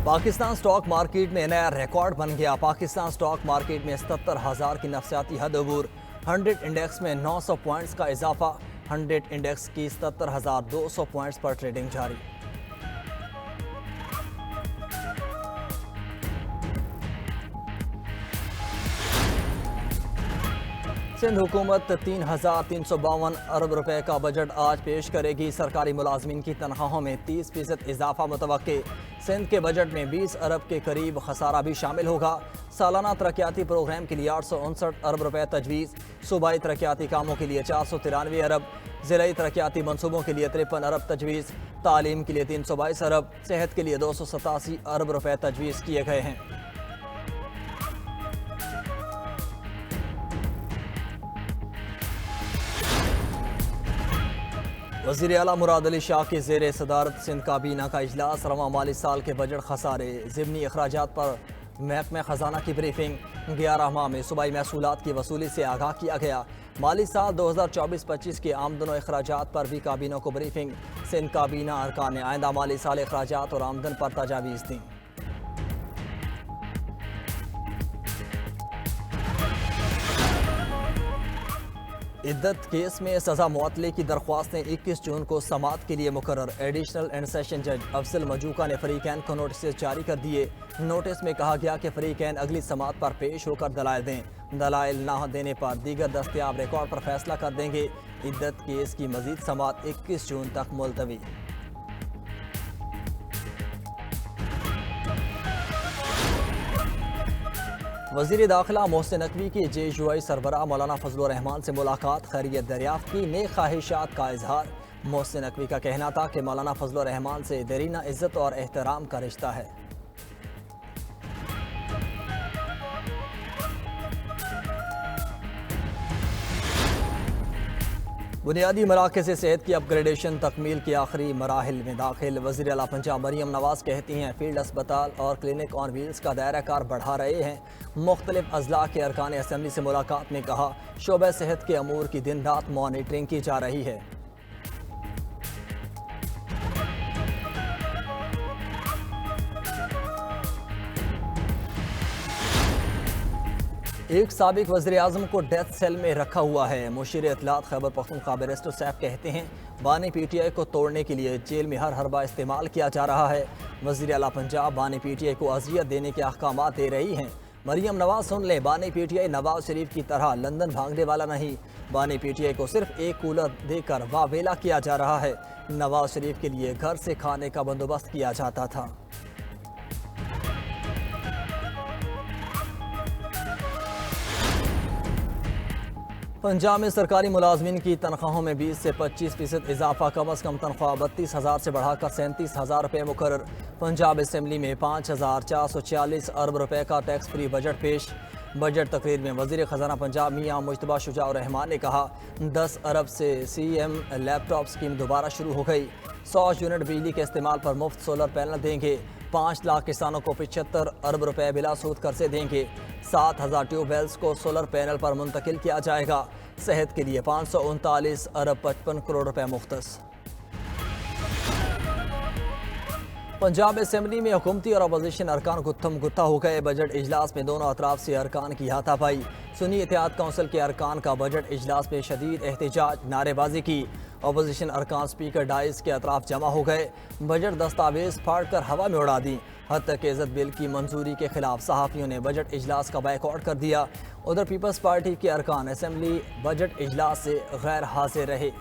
Pakistan stock market में नया record बन गया। पाकिस्तान स्टॉक मार्केट में 77,000 की नफसियाती हद अबूर। 100 इंडेक्स में 900 पॉइंट्स का इजाफा। 100 इंडेक्स की 77,200 पॉइंट्स पर ट्रेडिंग जारी। सिंध हुकूमत 3,352 अरब रुपए का बजट आज पेश करेगी। सरकारी मुलाजमीन की तनख्वाहों में 30% इजाफा मुतवक्के। सिंध के बजट में 20 अरब के करीब खसारा भी शामिल होगा। सालाना तरक्याती प्रोग्राम के लिए 859 अरब रुपए तजवीज़। सूबाई तरक्याती कामों के लिए 493 अरब। ज़िलाई तरक्याती मनसूबों के लिए 53 अरब तजवीज़। तालीम के लिए 322 अरब। सेहत के लिए 287 अरब रुपए तजवीज़ किए गए हैं। वज़ीर आला मुराद अली शाह की ज़ेर सदारत सिंध काबीना का इजलास। रवां माली साल के बजट खसारे ज़िमनी अखराजात पर महकमा खजाना की ब्रीफिंग। 11 माह में सूबाई महसूलात की वसूली से आगाह किया गया। माली साल 2024-25 के आमदन और अखराजात पर भी काबीना को ब्रीफिंग। सिंध काबीना अरकान ने आइंदा माली साल अखराजात और आमदन पर तजावीज़ दी। इद्दत केस में सजा मुअत्तली की दरख्वास्तें 21 जून को समाअत के लिए मुकर्रर। एडिशनल एंड सेशन जज अफजल मजूका ने फरीकैन को नोटिस जारी कर दिए। नोटिस में कहा गया कि फरीकैन अगली समाअत पर पेश होकर दलाइल दें। दलाइल ना देने पर दीगर दस्तयाब रिकॉर्ड पर फैसला कर देंगे। इद्दत केस की मजीद समाअत 21 जून तक मुलतवी। वज़ीर दाखिला मोहसिन नकवी की JUI सरबराह मौलाना फजलुर रहमान से मुलाकात। खैरियत दरियाफ्त की नेक ख्वाहिशात का इजहार। मोहसिन नकवी का कहना था कि मौलाना फजलुर रहमान से देरीना इज्जत और एहतराम का रिश्ता है। बुनियादी मराकज़ सेहत की अपग्रेडेशन तकमील के आखिरी मराहिल में दाखिल। वज़ीर आला पंजाब मरियम नवाज़ कहती हैं फील्ड अस्पताल और क्लिनिक ऑन व्हील्स का दायरा कार बढ़ा रहे हैं। मुख्तलिफ अजला के अरकान असम्बली से मुलाकात में कहा शोबे सेहत के अमूर की दिन रात मॉनिटरिंग की जा रही है। एक साबिक वज़ीर आज़म को डेथ सेल में रखा हुआ है। मुशीर इत्तलात खैबर पख्तूनख्वा बैरिस्टर साहब कहते हैं बानी PTI को तोड़ने के लिए जेल में हर हरबा इस्तेमाल किया जा रहा है। वज़ीर आला पंजाब बानी PTI को अजियत देने के अहकामात दे रही हैं। मरियम नवाज सुन ले, बानी PTI नवाज शरीफ की तरह लंदन भागने वाला नहीं। बानी PTI को सिर्फ एक कूलर देकर वावेला किया जा रहा है। नवाज शरीफ के लिए घर से खाने का बंदोबस्त किया जाता था। पंजाब में सरकारी मुलाजमीन की तनख्वाहों में 20 से 25% इजाफा। कम अज़ कम तनख्वाह 32,000 से बढ़ाकर 37,000 रुपये मुकर्रर। पंजाब असम्बली में 5,446 अरब रुपये का टैक्स फ्री बजट पेश। बजट तकरीर में वज़ीर ख़जाना पंजाब मियां मुश्तबा शुजाउर रहमान ने कहा 10 अरब से CM लैपटॉप स्कीम दोबारा शुरू हो गई। 100 यूनिट बिजली के इस्तेमाल पर मुफ्त सोलर पैनल देंगे। 5 लाख किसानों को 75 अरब रुपए बिला सूद कर्जे देंगे। 7,000 ट्यूबवेल्स को सोलर पैनल पर मुंतकिल किया जाएगा। सेहत के लिए 539 अरब 55 करोड़ रुपए मुख्तस। पंजाब असम्बली में हुकूमती और अपोजिशन अरकान गुत्थम गुत्था हो गए। बजट इजलास में दोनों अतराफ से अरकान की हाथापाई। सुन्नी इत्तेहाद कौंसिल के अरकान का बजट इजलास में शदीद एहतजाज, नारेबाजी की। अपोजिशन अरकान स्पीकर डाइस के अतराफ जमा हो गए। बजट दस्तावेज फाड़ कर हवा में उड़ा दी। हद तक इज़्ज़त बिल की मंजूरी के खिलाफ सहाफ़ियों ने बजट इजलास का बायकॉट कर दिया। उधर पीपल्स पार्टी के अरकान असम्बली बजट इजलास से गैर हाजिर रहे।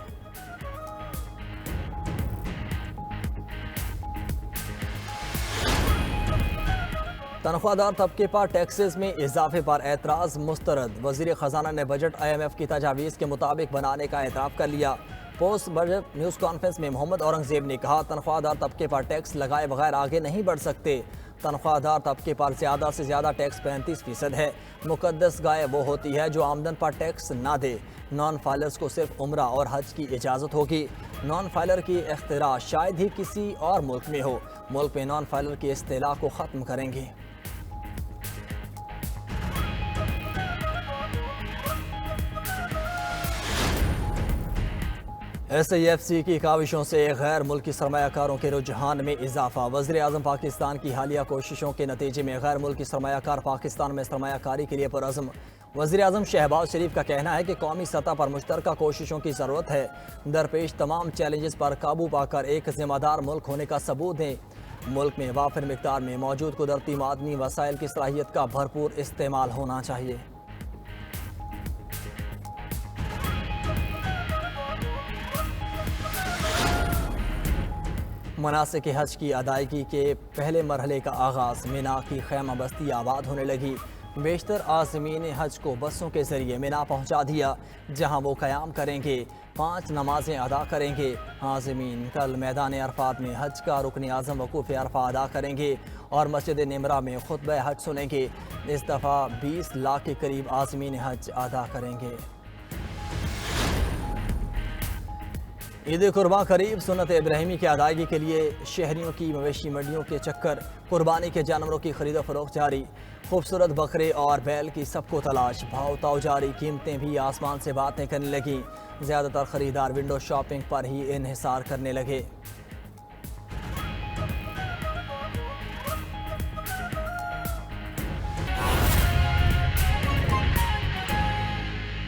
तनख्वाहदार तबके पर टैक्सेस में इजाफे पर एतराज़ मुस्तरद। वज़ीर ख़जाना ने बजट IMF की तजावीज़ के मुताबिक बनाने का एतराफ़ कर लिया। पोस्ट बजट न्यूज़ कॉन्फ्रेंस में मोहम्मद औरंगज़ेब ने कहा तनख्वाहदार तबके पर टैक्स लगाए बगैर आगे नहीं बढ़ सकते। तनख्वाहदार तबके पर ज़्यादा से ज़्यादा टैक्स 35% है। मुकद्दस गाय वो होती है जो आमदन पर टैक्स ना दे। नॉन फाइलर्स को सिर्फ उम्रा और हज की इजाज़त होगी। नॉन फाइलर की इख्तिरा शायद ही किसी और मुल्क में हो। मुल्क में नॉन फाइलर की इस्तेलाह को ख़त्म करेंगे। SIFC की काविशों से गैर मुल्की सरमायाकारों के रुझान में इजाफा। वज़ीर आज़म पाकिस्तान की हालिया कोशिशों के नतीजे में गैर मुल्की सरमायाकार पाकिस्तान में सरमायाकारी के लिए पुरअज़्म। वज़ीर आज़म शहबाज शरीफ का कहना है कि कौमी सतह पर मुश्तरका कोशिशों की ज़रूरत है। दरपेश तमाम चैलेंजेस पर काबू पाकर एक ज़िम्मेदार मुल्क होने का सबूत दें। मुल्क में वाफिर मिक़दार में मौजूद कुदरती मादनी वसाइल की सलाहियत का भरपूर इस्तेमाल होना चाहिए। मनासिक हज की अदायगी के पहले मरहले का आगाज़। मिना की खैमा बस्ती आबाद होने लगी। बेशतर आज़मीन हज को बसों के ज़रिए मिना पहुँचा दिया, जहाँ वो क़याम करेंगे, 5 नमाजें अदा करेंगे। आज़मीन कल मैदान अरफात में हज का रुकन आज़म वकूफ़ अरफा अदा करेंगे और मस्जिद निमरा में खुतबा हज सुनेंगे। इस दफ़ा 20 लाख के करीब आज़मीन हज अदा करेंगे। ईद कुर्बान करीब। सुन्नत इब्राहिमी की अदायगी के लिए शहरियों की मवेशी मंडियों के चक्कर। कुर्बानी के जानवरों की खरीद फरोख्त जारी। खूबसूरत बकरे और बैल की सबको तलाश। भाव ताव जारी। कीमतें भी आसमान से बातें करने लगी। ज़्यादातर खरीदार विंडो शॉपिंग पर ही इन्हिसार करने लगे।